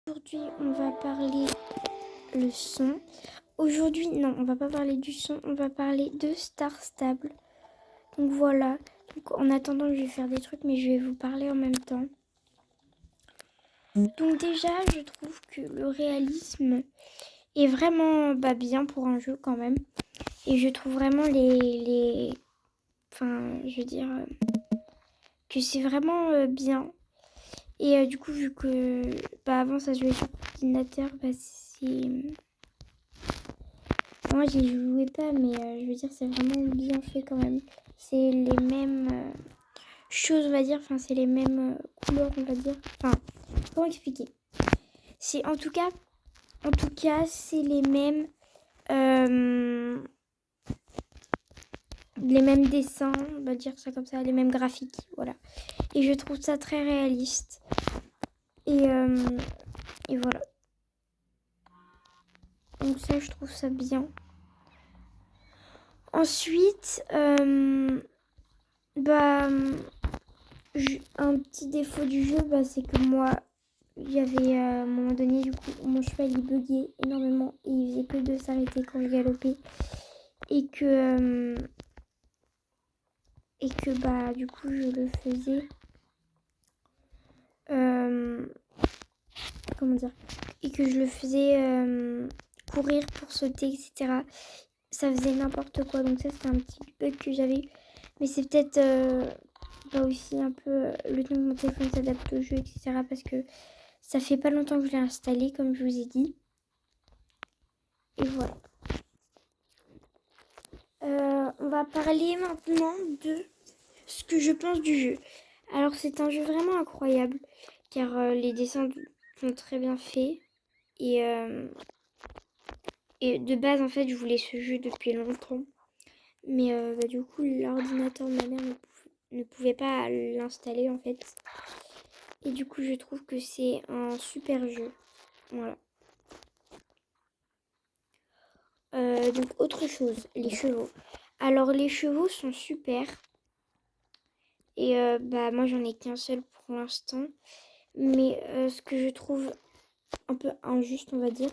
Aujourd'hui, on va parler le son. Aujourd'hui, non, on va pas parler du son, on va parler de Star Stable. Donc voilà. Donc, en attendant, je vais faire des trucs, mais je vais vous parler en même temps. Donc déjà, je trouve que le réalisme est vraiment bien pour un jeu quand même. Et je trouve vraiment Enfin, je veux dire que c'est vraiment bien. Et du coup, vu que avant ça se jouait sur ordinateur, c'est... Moi, j'y jouais pas, mais je veux dire, c'est vraiment bien fait quand même. C'est les mêmes choses, on va dire. Enfin, c'est les mêmes couleurs, on va dire. Enfin, comment expliquer? C'est en tout cas, c'est les mêmes dessins, on va dire ça comme ça, les mêmes graphiques, voilà. Et je trouve ça très réaliste. Et voilà. Donc ça, je trouve ça bien. Ensuite, un petit défaut du jeu, c'est que moi, il y avait à un moment donné, du coup, mon cheval il buguait énormément et il faisait que de s'arrêter quand je galopais. Et que du coup, je le faisais. Comment dire? Et que je le faisais courir pour sauter, etc. Ça faisait n'importe quoi. Donc, ça, c'était un petit bug que j'avais. Mais c'est peut-être aussi un peu le temps que mon téléphone s'adapte au jeu, etc. Parce que ça fait pas longtemps que je l'ai installé, comme je vous ai dit. Et voilà. On va parler maintenant de ce que je pense du jeu. Alors, c'est un jeu vraiment incroyable, car les dessins sont très bien faits. Et de base, en fait, je voulais ce jeu depuis longtemps. Mais du coup, l'ordinateur de ma mère ne pouvait pas l'installer, en fait. Et du coup, je trouve que c'est un super jeu. Voilà. Donc, autre chose, les chevaux. Alors, les chevaux sont super. Et moi, j'en ai qu'un seul pour l'instant. Mais ce que je trouve un peu injuste, on va dire,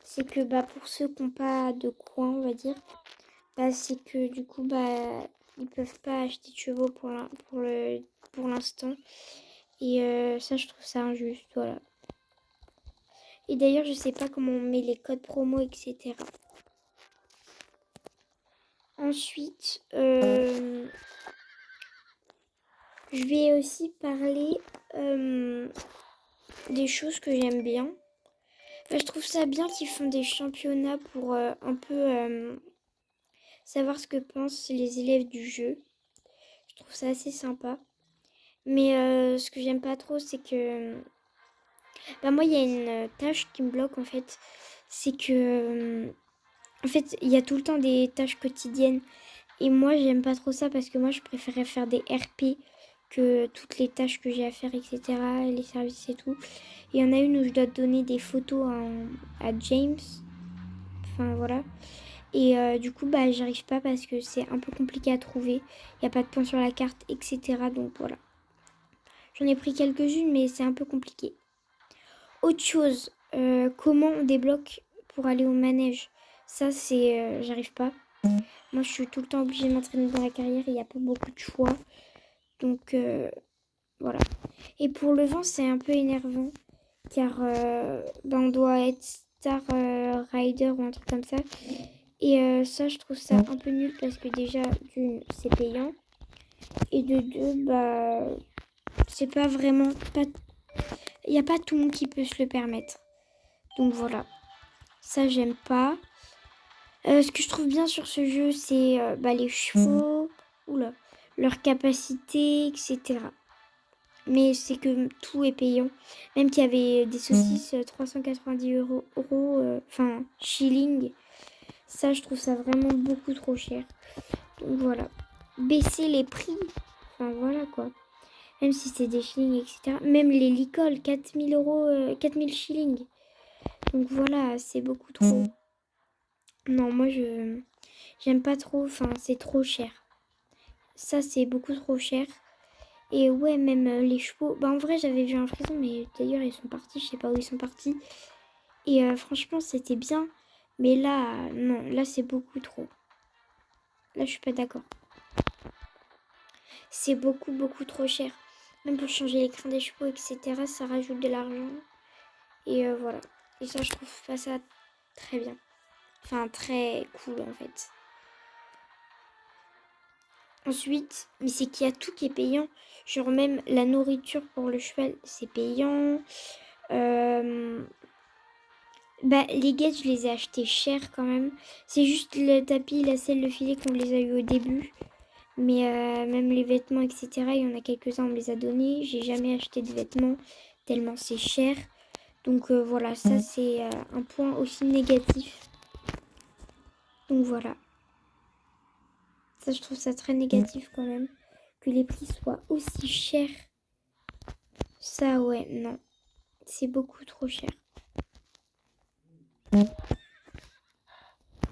c'est que pour ceux qui n'ont pas de coin, on va dire, c'est que du coup, ils peuvent pas acheter de chevaux pour l'instant. Et ça, je trouve ça injuste, voilà. Et d'ailleurs, je sais pas comment on met les codes promo, etc. Ensuite, je vais aussi parler des choses que j'aime bien. Je trouve ça bien qu'ils font des championnats pour un peu savoir ce que pensent les élèves du jeu. Je trouve ça assez sympa. Mais ce que j'aime pas trop, c'est que... moi, il y a une tâche qui me bloque, en fait. C'est que... en fait, il y a tout le temps des tâches quotidiennes. Et moi, j'aime pas trop ça parce que moi, je préférais faire des RP que toutes les tâches que j'ai à faire, etc. Les services et tout. Et il y en a une où je dois donner des photos à James. Enfin, voilà. Et du coup, j'arrive pas parce que c'est un peu compliqué à trouver. Il n'y a pas de points sur la carte, etc. Donc voilà. J'en ai pris quelques-unes, mais c'est un peu compliqué. Autre chose, comment on débloque pour aller au manège? Ça, c'est... j'arrive pas. Moi, je suis tout le temps obligée de m'entraîner dans la carrière et il n'y a pas beaucoup de choix. Donc, voilà. Et pour le vent, c'est un peu énervant. Car on doit être Star Rider ou un truc comme ça. Et ça, je trouve ça un peu nul parce que déjà, d'une, c'est payant. Et de deux, c'est pas vraiment... Il n'y a pas tout le monde qui peut se le permettre. Donc voilà. Ça, j'aime pas. Ce que je trouve bien sur ce jeu, c'est les chevaux, leur capacité, etc. Mais c'est que tout est payant. Même qu'il y avait des saucisses 390 euros, shillings. Ça, je trouve ça vraiment beaucoup trop cher. Donc voilà. Baisser les prix. Enfin voilà quoi. Même si c'est des shillings, etc. Même les licoles, 4000 euros, 4000 shillings. Donc voilà, c'est beaucoup trop. Non, moi j'aime pas trop. Enfin, c'est trop cher. Ça, c'est beaucoup trop cher. Et ouais, même les chevaux. Bah en vrai, j'avais vu un frison, mais d'ailleurs, ils sont partis. Je sais pas où ils sont partis. Et franchement, c'était bien. Mais là, non, là, c'est beaucoup trop. Là, je suis pas d'accord. C'est beaucoup, beaucoup trop cher. Même pour changer les crins des chevaux, etc., ça rajoute de l'argent. Et voilà. Et ça, je trouve pas ça très bien. Enfin, très cool, en fait. Ensuite, mais c'est qu'il y a tout qui est payant. Genre même la nourriture pour le cheval, c'est payant. Bah, les guettes, je les ai achetés cher quand même. C'est juste le tapis, la selle, le filet qu'on les a eu au début. Mais même les vêtements, etc., il y en a quelques-uns, on me les a donnés. J'ai jamais acheté de vêtements tellement c'est cher. Donc voilà, ça c'est un point aussi négatif. Donc voilà. Ça, je trouve ça très négatif quand même. Que les prix soient aussi chers. Ça, ouais, non. C'est beaucoup trop cher.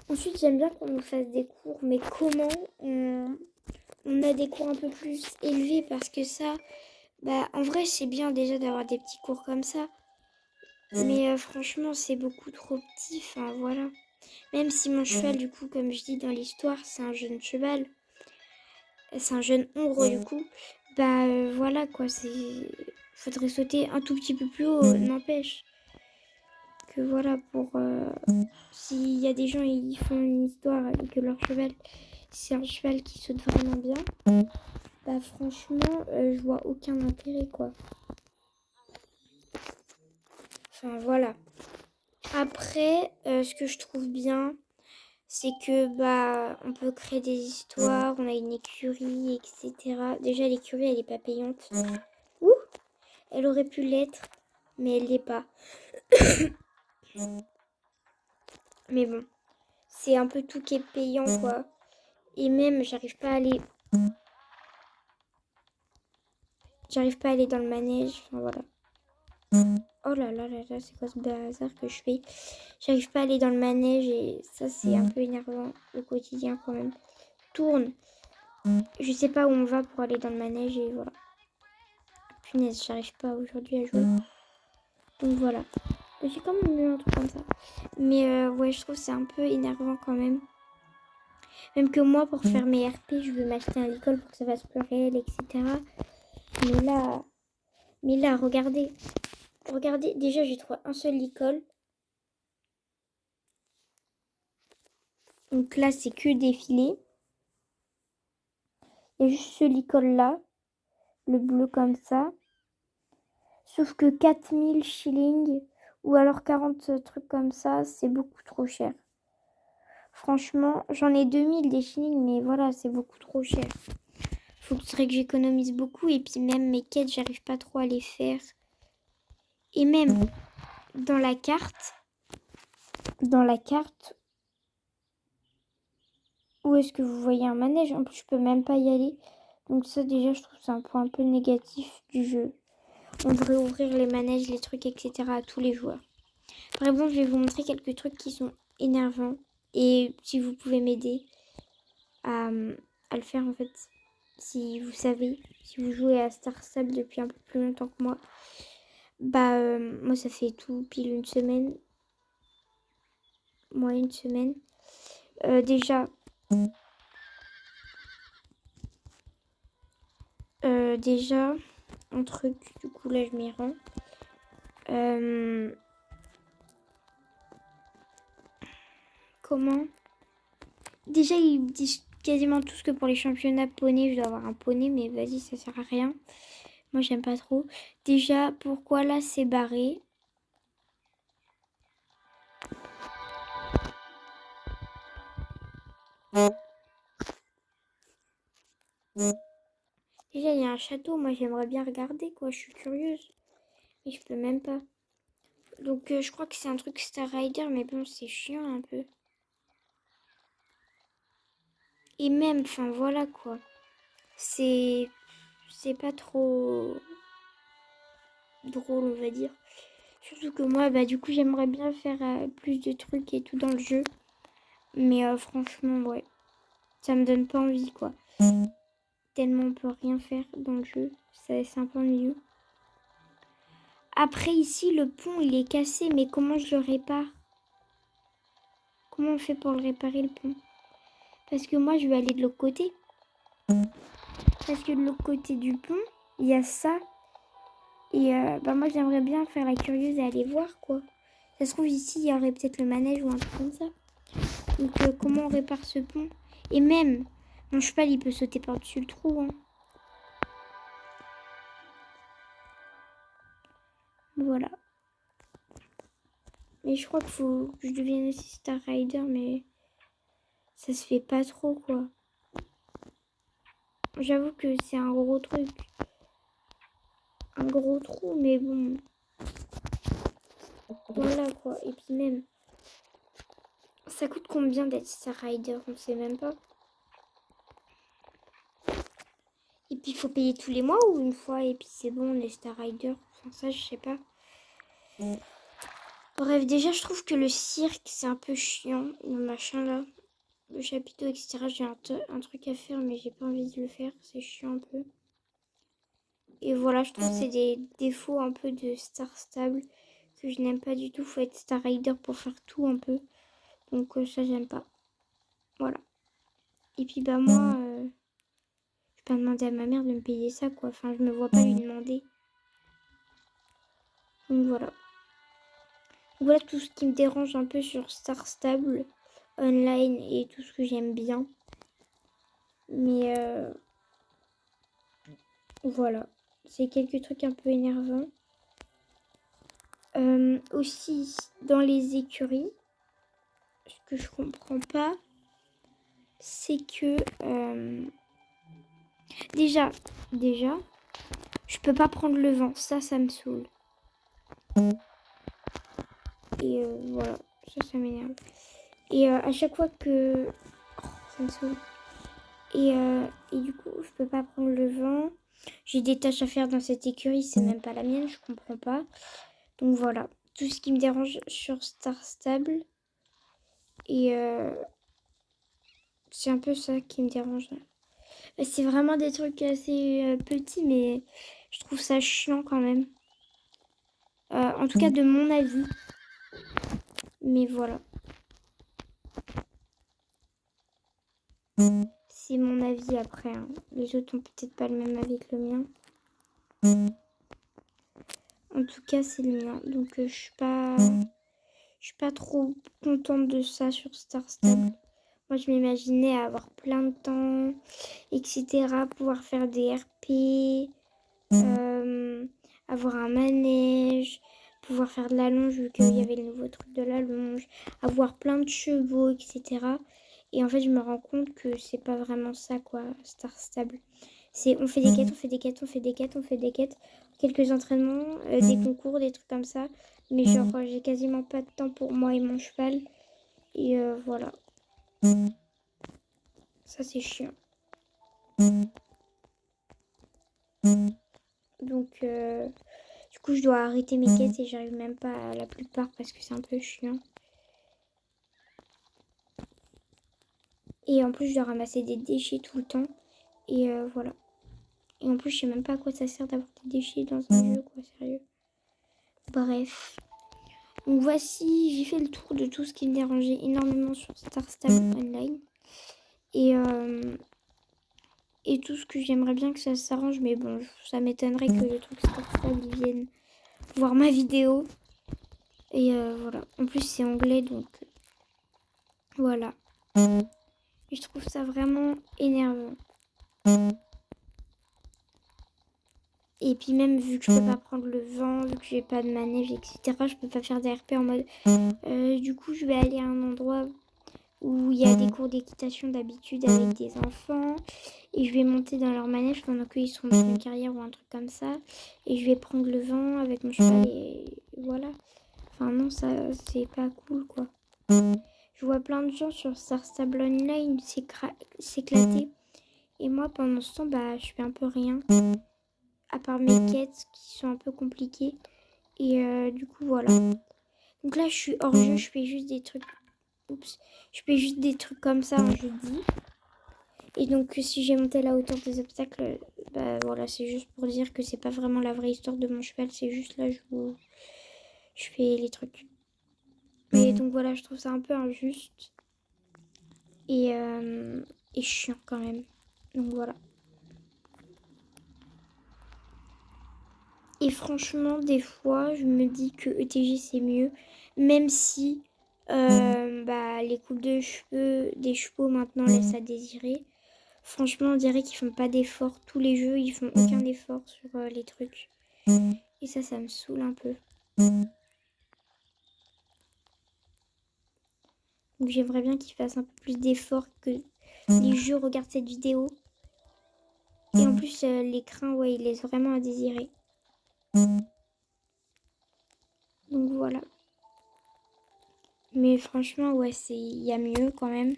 Ensuite, j'aime bien qu'on nous fasse des cours. Mais comment on a des cours un peu plus élevés? Parce que ça, bah, en vrai, c'est bien déjà d'avoir des petits cours comme ça. Mais franchement, c'est beaucoup trop petit. Enfin, voilà. Même si mon cheval, du coup, comme je dis dans l'histoire, c'est un jeune cheval. C'est un jeune hongre, du coup. Bah, voilà, quoi. Faudrait sauter un tout petit peu plus haut, n'empêche. Que voilà, pour... s'il y a des gens, ils font une histoire et que leur cheval, c'est un cheval qui saute vraiment bien. Bah, franchement, je vois aucun intérêt, quoi. Enfin, voilà. Après, ce que je trouve bien, c'est que bah on peut créer des histoires, on a une écurie, etc. Déjà l'écurie elle est pas payante. Ouh, elle aurait pu l'être, mais elle l'est pas. Mais bon, c'est un peu tout qui est payant quoi. Et même j'arrive pas à aller dans le manège. Enfin voilà. Oh là là là là, c'est quoi ce bazar que je fais? J'arrive pas à aller dans le manège et ça c'est un peu énervant au quotidien quand même. Tourne. Je sais pas où on va pour aller dans le manège et voilà. Punaise, j'arrive pas aujourd'hui à jouer. Donc voilà. J'ai quand même eu un truc comme ça. Mais ouais, je trouve que c'est un peu énervant quand même. Même que moi, pour faire mes RP, je veux m'acheter un licol pour que ça fasse plus réel, etc. Mais là, regardez. Regardez, déjà, j'ai trouvé un seul licol. Donc là, c'est que défilé. Il y a juste ce licol-là. Le bleu comme ça. Sauf que 4000 shillings ou alors 40 trucs comme ça, c'est beaucoup trop cher. Franchement, j'en ai 2000 des shillings, mais voilà, c'est beaucoup trop cher. Faudrait que j'économise beaucoup et puis même mes quêtes, j'arrive pas trop à les faire. Et même dans la carte, où est-ce que vous voyez un manège? En plus, je peux même pas y aller. Donc ça, déjà, je trouve que c'est un point un peu négatif du jeu. On devrait ouvrir les manèges, les trucs, etc. à tous les joueurs. Par exemple, je vais vous montrer quelques trucs qui sont énervants. Et si vous pouvez m'aider à le faire, en fait. Si vous savez, si vous jouez à Star Stable depuis un peu plus longtemps que moi. Bah, moi, ça fait tout pile une semaine. Moi, une semaine. Déjà, un truc, du coup, là, je m'y rends. Comment? Déjà, ils disent quasiment tous que pour les championnats poney, je dois avoir un poney, mais vas-y, ça sert à rien. Moi, j'aime pas trop. Déjà, pourquoi là, c'est barré? Déjà, il y a un château. Moi, j'aimerais bien regarder, quoi. Je suis curieuse. Mais je peux même pas. Donc, je crois que c'est un truc Star Rider, mais bon, c'est chiant un peu. Et même, enfin, voilà, quoi. C'est pas trop drôle, on va dire. Surtout que moi, bah, du coup, j'aimerais bien faire plus de trucs et tout dans le jeu. Mais franchement, ouais. Ça me donne pas envie, quoi. tellement on peut rien faire dans le jeu. C'est un peu ennuyeux. Après ici, le pont il est cassé, mais comment je le répare? Comment on fait pour le réparer le pont? Parce que moi je vais aller de l'autre côté. Parce que de l'autre côté du pont, il y a ça. Et moi j'aimerais bien faire la curieuse et aller voir quoi. Ça se trouve ici il y aurait peut-être le manège ou un truc comme ça. Donc comment on répare ce pont? Et même, mon cheval il peut sauter par-dessus le trou. Hein. Voilà. Mais je crois qu'il faut que je devienne aussi Star Rider, mais ça se fait pas trop quoi. J'avoue que c'est un gros truc. Un gros trou, mais bon. Voilà quoi. Et puis même, ça coûte combien d'être Star Rider? On sait même pas. Et puis il faut payer tous les mois ou une fois et puis c'est bon, on est Star Rider. Enfin ça, je sais pas. Bref, déjà je trouve que le cirque c'est un peu chiant. Le machin là. Le chapiteau, etc. J'ai un truc à faire mais j'ai pas envie de le faire. C'est chiant un peu. Et voilà, je trouve que c'est des défauts un peu de Star Stable que je n'aime pas du tout. Faut être Star Rider pour faire tout un peu. Donc ça, j'aime pas. Voilà. Et puis moi, je vais pas demander à ma mère de me payer ça, quoi. Enfin, je me vois pas lui demander. Donc voilà. Voilà tout ce qui me dérange un peu sur Star Stable Online et tout ce que j'aime bien. Mais voilà. C'est quelques trucs un peu énervants. Aussi, dans les écuries, ce que je comprends pas, c'est que déjà, je peux pas prendre le vent. Ça me saoule. Et voilà, ça m'énerve. Et à chaque fois que... Oh, ça me saoule. Et du coup, je peux pas prendre le vent. J'ai des tâches à faire dans cette écurie, c'est même pas la mienne, je comprends pas. Donc voilà, tout ce qui me dérange sur Star Stable. Et c'est un peu ça qui me dérange. C'est vraiment des trucs assez petits, mais je trouve ça chiant quand même. En tout cas, de mon avis. Mais voilà. C'est mon avis après. Hein. Les autres ont peut-être pas le même avis que le mien. En tout cas, c'est le mien. Donc, je suis pas trop contente de ça sur Star Stable. Moi, je m'imaginais avoir plein de temps, etc. Pouvoir faire des RP, avoir un manège, pouvoir faire de la longe vu qu'il y avait le nouveau truc de la longe, avoir plein de chevaux, etc. Et en fait, je me rends compte que c'est pas vraiment ça, quoi, Star Stable. C'est on fait des quêtes, on fait des quêtes, on fait des quêtes, on fait des quêtes, quelques entraînements, des concours, des trucs comme ça. Mais genre, j'ai quasiment pas de temps pour moi et mon cheval. Et voilà. Ça, c'est chiant. Donc, du coup, je dois arrêter mes quêtes et j'arrive même pas à la plupart parce que c'est un peu chiant. Et en plus, je dois ramasser des déchets tout le temps. Et voilà. Et en plus, je sais même pas à quoi ça sert d'avoir des déchets dans un jeu, quoi, sérieux. Bref. Donc voici, j'ai fait le tour de tout ce qui me dérangeait énormément sur Star Stable Online. Et tout ce que j'aimerais bien que ça s'arrange. Mais bon, ça m'étonnerait que les trucs Star Stable viennent voir ma vidéo. Et voilà. En plus, c'est anglais, donc voilà. Et je trouve ça vraiment énervant. Et puis même vu que je peux pas prendre le vent, vu que j'ai pas de manège, etc. Je peux pas faire des RP en mode... du coup, je vais aller à un endroit où il y a des cours d'équitation d'habitude avec des enfants. Et je vais monter dans leur manège pendant qu'ils sont dans une carrière ou un truc comme ça. Et je vais prendre le vent avec mon cheval et voilà. Enfin non, ça c'est pas cool quoi. Je vois plein de gens sur Star Stable Online s'éclater. Et moi pendant ce temps, je fais un peu rien. À part mes quêtes qui sont un peu compliquées. Et du coup voilà. Donc là je suis hors jeu, je fais juste des trucs. Oups. Je fais juste des trucs comme ça en jeudi. Et donc si j'ai monté à la hauteur des obstacles, bah voilà, c'est juste pour dire que c'est pas vraiment la vraie histoire de mon cheval, c'est juste là je fais les trucs. Et donc voilà, je trouve ça un peu injuste et, et chiant quand même. Donc voilà. Et franchement, des fois, je me dis que ETG c'est mieux, même si bah, les coupes de cheveux des chevaux maintenant laissent à désirer. Franchement, on dirait qu'ils font pas d'efforts. Tous les jeux, ils font aucun effort sur les trucs. Et ça me saoule un peu. Donc j'aimerais bien qu'ils fassent un peu plus d'efforts, que les jeux regardent cette vidéo. Et en plus, l'écran, ouais, il laisse vraiment à désirer. Donc voilà. Mais franchement, ouais, il y a mieux quand même.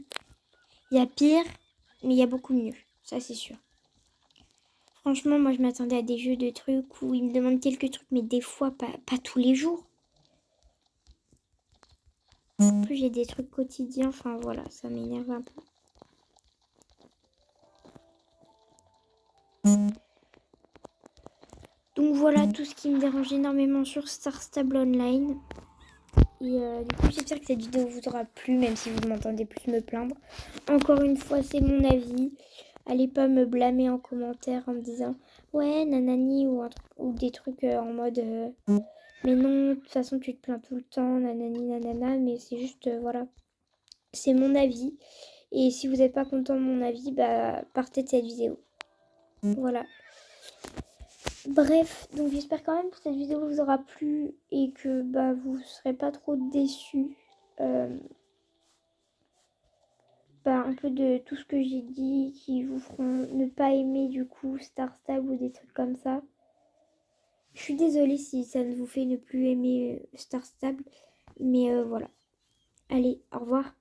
Il y a pire, mais il y a beaucoup mieux. Ça, c'est sûr. Franchement, moi, je m'attendais à des jeux de trucs où ils me demandent quelques trucs, mais des fois, pas tous les jours. En plus, j'ai des trucs quotidiens. Enfin, voilà, ça m'énerve un peu. Donc voilà tout ce qui me dérange énormément sur Star Stable Online. Et du coup, j'espère que cette vidéo vous aura plu, même si vous m'entendez plus me plaindre. Encore une fois, c'est mon avis. Allez pas me blâmer en commentaire en me disant ouais, nanani, ou des trucs en mode mais non, de toute façon, tu te plains tout le temps, nanani, nanana. Mais c'est juste, voilà, c'est mon avis. Et si vous n'êtes pas content de mon avis, bah partez de cette vidéo. Voilà. Bref, donc j'espère quand même que cette vidéo vous aura plu et que bah, vous ne serez pas trop déçus un peu de tout ce que j'ai dit, qui vous feront ne pas aimer du coup Star Stable ou des trucs comme ça. Je suis désolée si ça ne vous fait ne plus aimer Star Stable, mais voilà. Allez, au revoir.